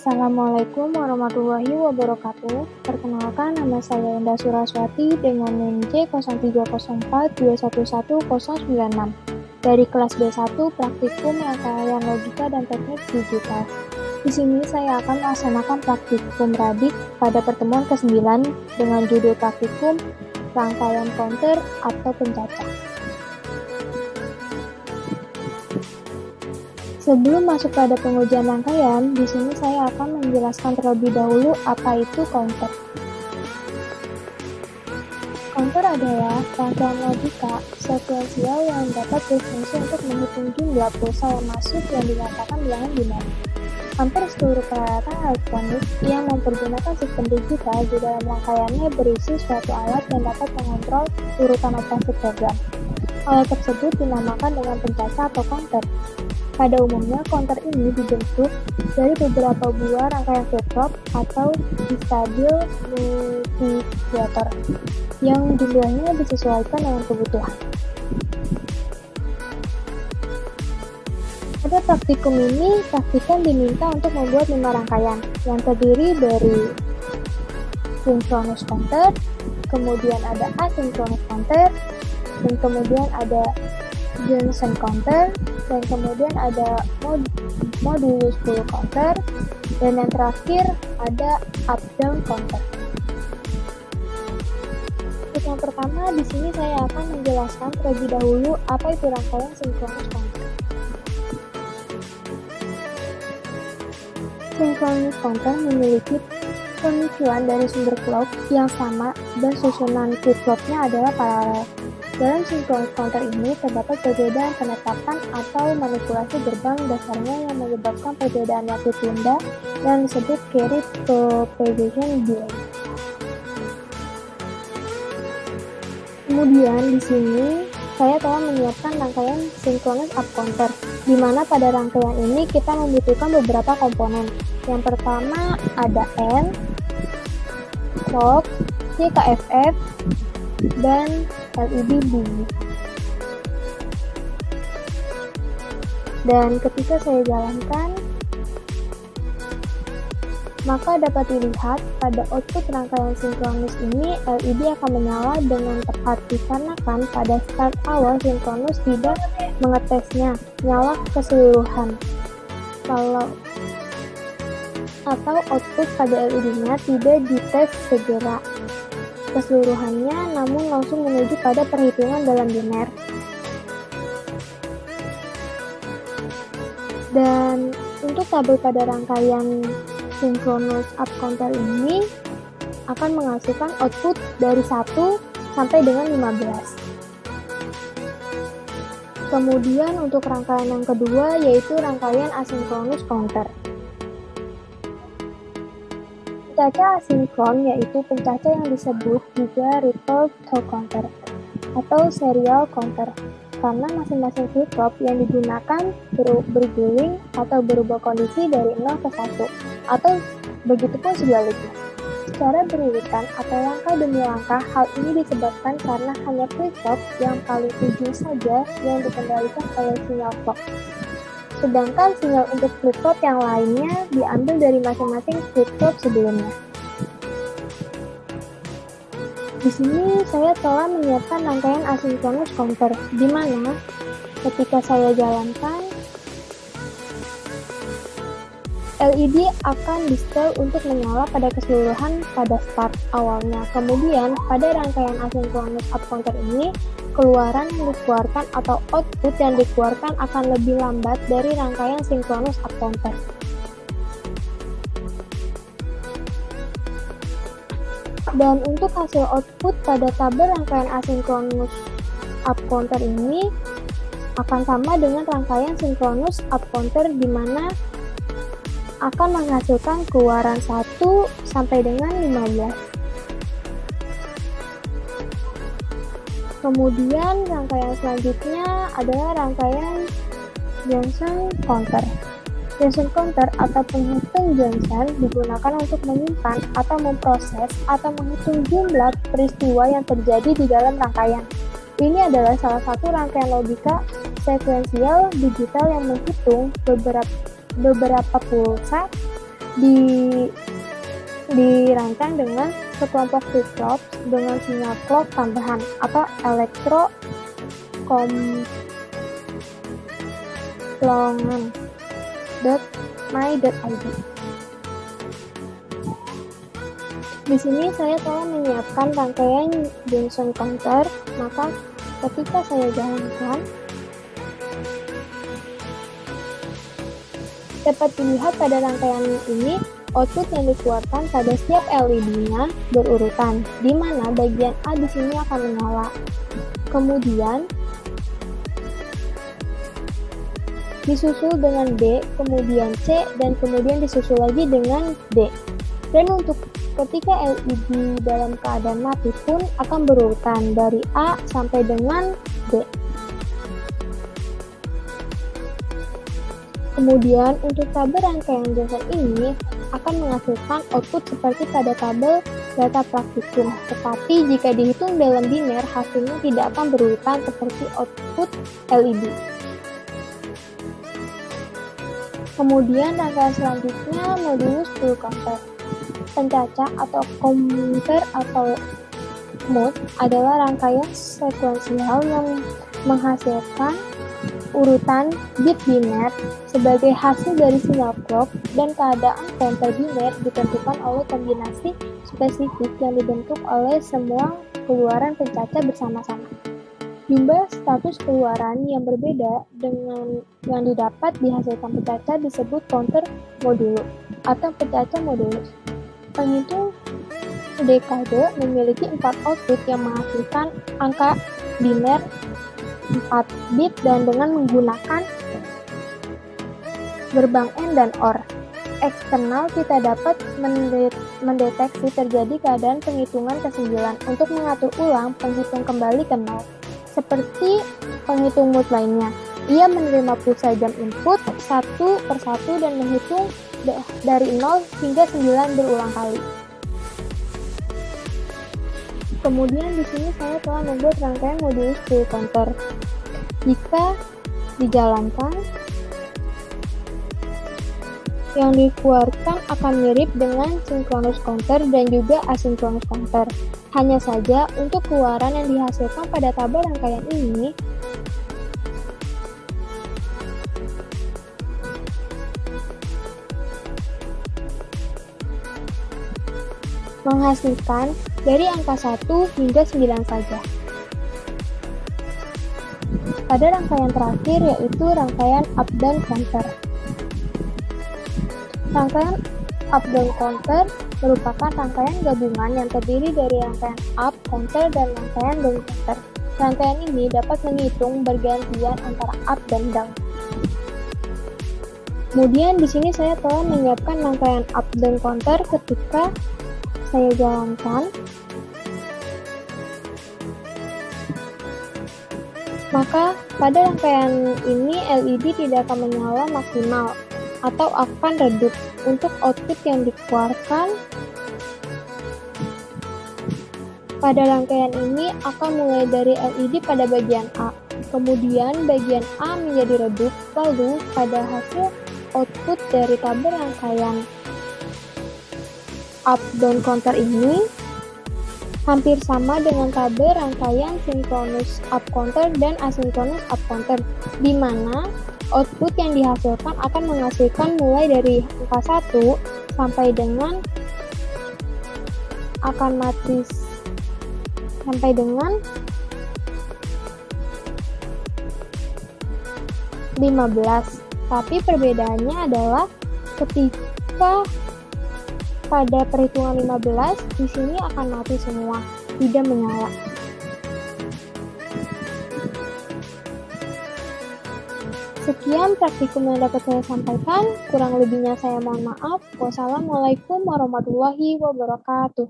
Assalamualaikum warahmatullahi wabarakatuh. Perkenalkan, nama saya Indah Suraswati dengan NIM J0304211096 dari kelas B1 Praktikum Rangkaian Logika dan Teknik Digital. Di sini saya akan melaksanakan praktikum radik pada pertemuan ke-9 dengan judul praktikum Rangkaian Counter atau Pencacah. Sebelum masuk pada pengujian rangkaian, di sini saya akan menjelaskan terlebih dahulu apa itu counter. Counter adalah rangkaian logika sekuensial yang dapat berfungsi untuk menghitung jumlah pulsa yang masuk yang dinyatakan bilangan biner. Hampir seluruh peralatan elektronik yang mempergunakan sistem digital di dalam rangkaiannya berisi suatu alat yang dapat mengontrol urutan operasi program. Alat tersebut dinamakan dengan pencacah atau counter. Pada umumnya, counter ini dibentuk dari beberapa buah rangkaian flip-flop atau distabil multiplicator yang jumlahnya disesuaikan dengan kebutuhan. Pada praktikum ini, praktikan diminta untuk membuat 5 rangkaian yang terdiri dari synchronous counter, kemudian ada asynchronous counter, dan kemudian ada Johnson counter, dan kemudian ada modulus full counter, dan yang terakhir ada up-down counter. Untuk yang pertama, di sini saya akan menjelaskan terlebih dahulu apa itu rangkaian synchronous counter. Synchronous counter memiliki pemicuan dari sumber clock yang sama dan susunan flip-flopnya adalah paralel. Dalam synchronous counter ini terdapat perbedaan penetapan atau manipulasi gerbang dasarnya yang menyebabkan perbedaan waktu tunda yang disebut carry propagation delay. Kemudian di sini saya telah menyiapkan rangkaian synchronous up counter, di mana pada rangkaian ini kita membutuhkan beberapa komponen. Yang pertama ada N, clock, CKFF, dan LED bunyi. Dan ketika saya jalankan, maka dapat dilihat pada output rangkaian sinkronus ini LED akan menyala dengan tepat dikarenakan pada start awal sinkronus tidak mengetesnya nyala keseluruhan. Atau output pada LED-nya tidak dites segera keseluruhannya, namun langsung menuju pada perhitungan dalam biner. Dan untuk tabel pada rangkaian synchronous up counter ini akan menghasilkan output dari 1 sampai dengan 15. Kemudian untuk rangkaian yang kedua yaitu rangkaian asynchronous counter. Pencacah asinkron yaitu pencacah yang disebut juga ripple to counter atau serial counter karena masing-masing flip-flop yang digunakan berguling atau berubah kondisi dari 0 ke 1 atau begitupun sebaliknya secara berurutan atau langkah demi langkah. Hal ini disebabkan karena hanya flip-flop yang paling ujung saja yang dikendalikan oleh sinyal clock, sedangkan sinyal untuk flip-flop yang lainnya diambil dari masing-masing flip-flop sebelumnya. Di sini saya telah menyiapkan rangkaian asynchronous counter, di mana ketika saya jalankan, LED akan di-setel untuk menyala pada keseluruhan pada start awalnya. Kemudian pada rangkaian asynchronous up counter ini, keluaran yang dikeluarkan atau output yang dikeluarkan akan lebih lambat dari rangkaian synchronous up counter. Dan untuk hasil output pada tabel rangkaian asynchronous up counter ini akan sama dengan rangkaian synchronous up counter, di mana akan menghasilkan keluaran 1 sampai dengan 15. Kemudian rangkaian selanjutnya adalah rangkaian Johnson counter. Johnson counter atau penghitung Johnson digunakan untuk menyimpan atau memproses atau menghitung jumlah peristiwa yang terjadi di dalam rangkaian. Ini adalah salah satu rangkaian logika sekuensial digital yang menghitung beberapa pulsa dirancang dengan sekelompok flip-flops dengan sinyal clock tambahan atau elektrokomplongan.my.id. Di sini saya telah menyiapkan rangkaian Johnson counter, maka ketika saya jalankan, dapat dilihat pada rangkaian ini output yang dikeluarkan pada setiap LED-nya berurutan, di mana bagian A di sini akan menyala. Kemudian disusul dengan B, kemudian C, dan kemudian disusul lagi dengan D. Dan untuk ketika LED dalam keadaan mati pun akan berurutan dari A sampai dengan D. Kemudian untuk tabel rangkaian Johnson ini akan menghasilkan output seperti pada tabel data praktikum. Tetapi jika dihitung dalam biner, hasilnya tidak akan berurutan seperti output LED. Kemudian rangkaian selanjutnya modulus full counter. Pencacah atau counter atau mode adalah rangkaian sekuensial yang menghasilkan urutan bit biner sebagai hasil dari sinyal clock, dan keadaan counter biner ditentukan oleh kombinasi spesifik yang dibentuk oleh semua keluaran pencacah bersama-sama. Jumlah status keluaran yang berbeda dengan yang didapat dihasilkan pencacah disebut counter modulus atau pencacah modulus. Penghitung dekade memiliki 4 output yang menghasilkan angka biner 4 bit dan dengan menggunakan gerbang AND dan OR. Eksternal kita dapat mendeteksi terjadi keadaan penghitungan ke-9 untuk mengatur ulang penghitung kembali ke 0. Seperti penghitung mode lainnya, ia menerima pulsa jam input satu persatu dan menghitung dari 0 hingga 9 berulang kali. Kemudian di sini saya telah membuat rangkaian modulus full counter. Jika dijalankan, yang dikeluarkan akan mirip dengan synchronous counter dan juga asynchronous counter. Hanya saja untuk keluaran yang dihasilkan pada tabel rangkaian ini menghasilkan dari angka 1 hingga 9 saja. Pada rangkaian terakhir yaitu rangkaian up-down counter. Rangkaian up-down counter merupakan rangkaian gabungan yang terdiri dari rangkaian up counter dan rangkaian down counter. Rangkaian ini dapat menghitung bergantian antara up dan down. Kemudian di sini saya telah menyiapkan rangkaian up-down counter ketika saya jalankan. Maka pada rangkaian ini LED tidak akan menyala maksimal atau akan redup. Untuk output yang dikeluarkan pada rangkaian ini akan mulai dari LED pada bagian A, kemudian bagian A menjadi redup, lalu pada hasil output dari tabel rangkaian up-down counter ini hampir sama dengan tabel rangkaian synchronous up counter dan asynchronous up counter, di mana output yang dihasilkan akan menghasilkan mulai dari angka 1 sampai dengan akan mati sampai dengan 15. Tapi perbedaannya adalah ketika pada perhitungan 15 di sini akan mati semua, tidak menyala. Sekian praktikum yang dapat saya sampaikan. Kurang lebihnya saya mohon maaf. Wassalamualaikum warahmatullahi wabarakatuh.